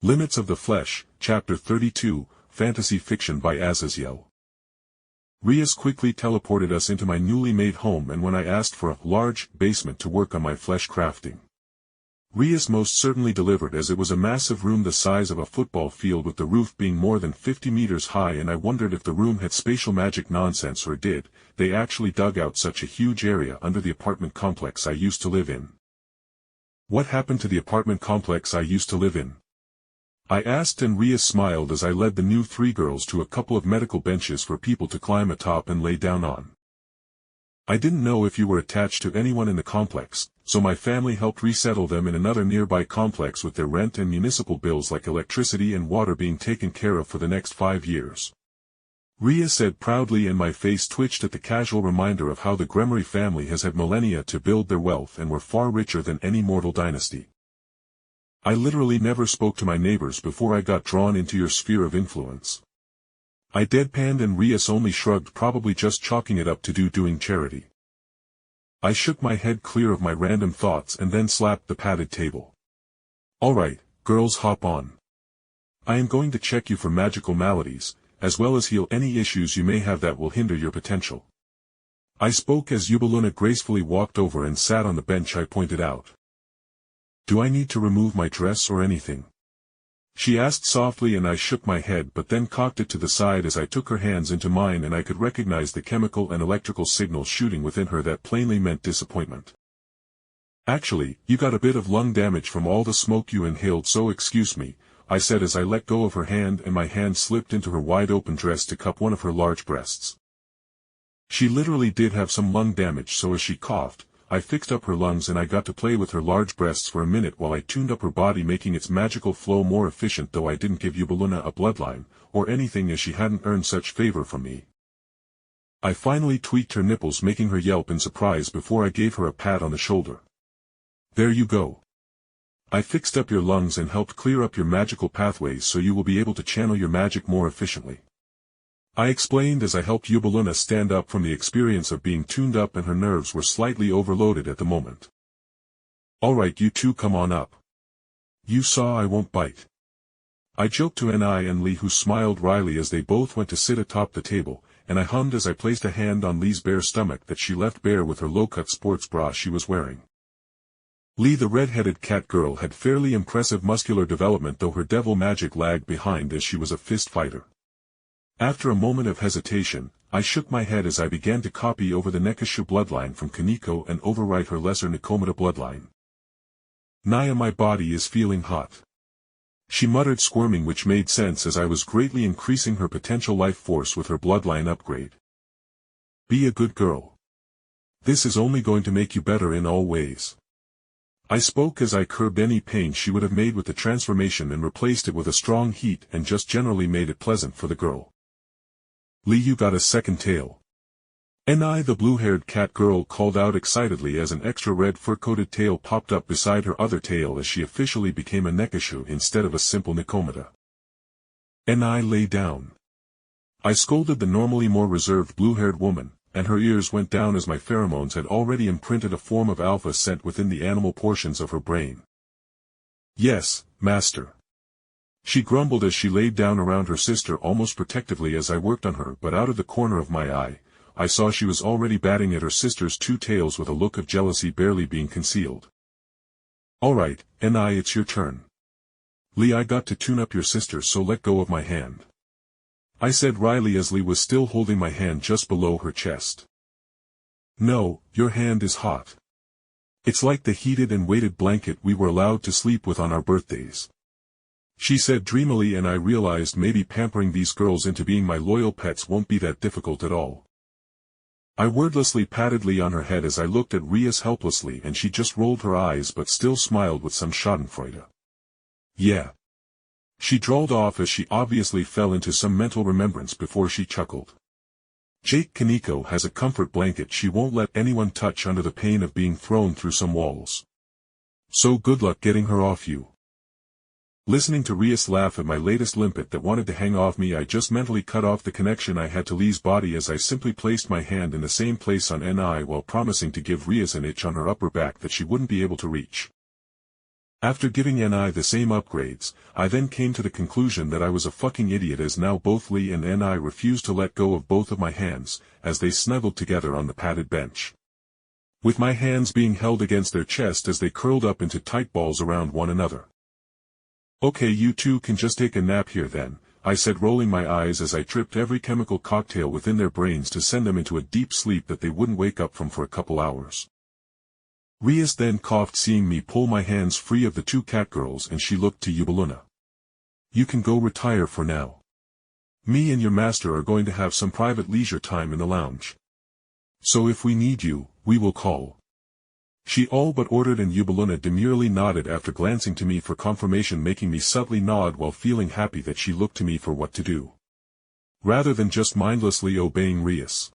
Limits of the Flesh, Chapter 32, Fantasy Fiction by Azazyel. Rias quickly teleported us into my newly made home, and when I asked for a large basement to work on my flesh crafting, Rias most certainly delivered, as it was a massive room the size of a football field, with the roof being more than 50 meters high, and I wondered if the room had spatial magic nonsense, or did they actually dug out such a huge area under the apartment complex I used to live in. What happened to the apartment complex I used to live in? I asked, and Rias smiled as I led the new three girls to a couple of medical benches for people to climb atop and lay down on. I didn't know if you were attached to anyone in the complex, so my family helped resettle them in another nearby complex, with their rent and municipal bills like electricity and water being taken care of for the next 5 years. Rias said proudly, and my face twitched at the casual reminder of how the Gremory family has had millennia to build their wealth and were far richer than any mortal dynasty. I literally never spoke to my neighbors before I got drawn into your sphere of influence. I deadpanned, and Rias only shrugged, probably just chalking it up to doing charity. I shook my head clear of my random thoughts and then slapped the padded table. Alright, girls, hop on. I am going to check you for magical maladies, as well as heal any issues you may have that will hinder your potential. I spoke as Yubaluna gracefully walked over and sat on the bench I pointed out. Do I need to remove my dress or anything? She asked softly, and I shook my head but then cocked it to the side as I took her hands into mine, and I could recognize the chemical and electrical signals shooting within her that plainly meant disappointment. Actually, you got a bit of lung damage from all the smoke you inhaled, so excuse me, I said as I let go of her hand and my hand slipped into her wide-open dress to cup one of her large breasts. She literally did have some lung damage, so as she coughed, I fixed up her lungs and I got to play with her large breasts for a minute while I tuned up her body, making its magical flow more efficient, though I didn't give Yubaluna a bloodline, or anything, as she hadn't earned such favor from me. I finally tweaked her nipples, making her yelp in surprise before I gave her a pat on the shoulder. There you go. I fixed up your lungs and helped clear up your magical pathways so you will be able to channel your magic more efficiently. I explained as I helped Yubaluna stand up from the experience of being tuned up, and her nerves were slightly overloaded at the moment. Alright, you two, come on up. You saw I won't bite. I joked to Ni and Lee, who smiled wryly as they both went to sit atop the table, and I hummed as I placed a hand on Lee's bare stomach that she left bare with her low-cut sports bra she was wearing. Lee, the red-headed cat girl, had fairly impressive muscular development, though her devil magic lagged behind as she was a fist fighter. After a moment of hesitation, I shook my head as I began to copy over the Nekashu bloodline from Kaneko and overwrite her lesser Nikomata bloodline. Naya, my body is feeling hot. She muttered, squirming, which made sense as I was greatly increasing her potential life force with her bloodline upgrade. Be a good girl. This is only going to make you better in all ways. I spoke as I curbed any pain she would have made with the transformation and replaced it with a strong heat, and just generally made it pleasant for the girl. Lee, you got a second tail. Ni, the blue-haired cat girl, called out excitedly as an extra red fur-coated tail popped up beside her other tail, as she officially became a Nekashu instead of a simple Nikomata. Ni, lay down. I scolded the normally more reserved blue-haired woman, and her ears went down as my pheromones had already imprinted a form of alpha scent within the animal portions of her brain. Yes, master. She grumbled as she laid down around her sister almost protectively as I worked on her, but out of the corner of my eye, I saw she was already batting at her sister's two tails with a look of jealousy barely being concealed. Alright, Ni, it's your turn. Lee, I got to tune up your sister, so let go of my hand. I said wryly as Lee was still holding my hand just below her chest. No, your hand is hot. It's like the heated and weighted blanket we were allowed to sleep with on our birthdays. She said dreamily, and I realized maybe pampering these girls into being my loyal pets won't be that difficult at all. I wordlessly patted Lee on her head as I looked at Rias helplessly, and she just rolled her eyes but still smiled with some schadenfreude. Yeah. She drawled off as she obviously fell into some mental remembrance before she chuckled. Jake, Kaneko has a comfort blanket she won't let anyone touch under the pain of being thrown through some walls. So good luck getting her off you. Listening to Rias laugh at my latest limpet that wanted to hang off me, I just mentally cut off the connection I had to Lee's body as I simply placed my hand in the same place on Ni while promising to give Rias an itch on her upper back that she wouldn't be able to reach. After giving Ni the same upgrades, I then came to the conclusion that I was a fucking idiot, as now both Lee and Ni refused to let go of both of my hands, as they snuggled together on the padded bench. With my hands being held against their chest as they curled up into tight balls around one another. "Okay, you two can just take a nap here then," I said, rolling my eyes as I tripped every chemical cocktail within their brains to send them into a deep sleep that they wouldn't wake up from for a couple hours. Rias then coughed, seeing me pull my hands free of the two catgirls, and she looked to Eubeluna. "You can go retire for now. Me and your master are going to have some private leisure time in the lounge. So if we need you, we will call." She all but ordered, and Eubeluna demurely nodded after glancing to me for confirmation, making me subtly nod while feeling happy that she looked to me for what to do, rather than just mindlessly obeying Rias.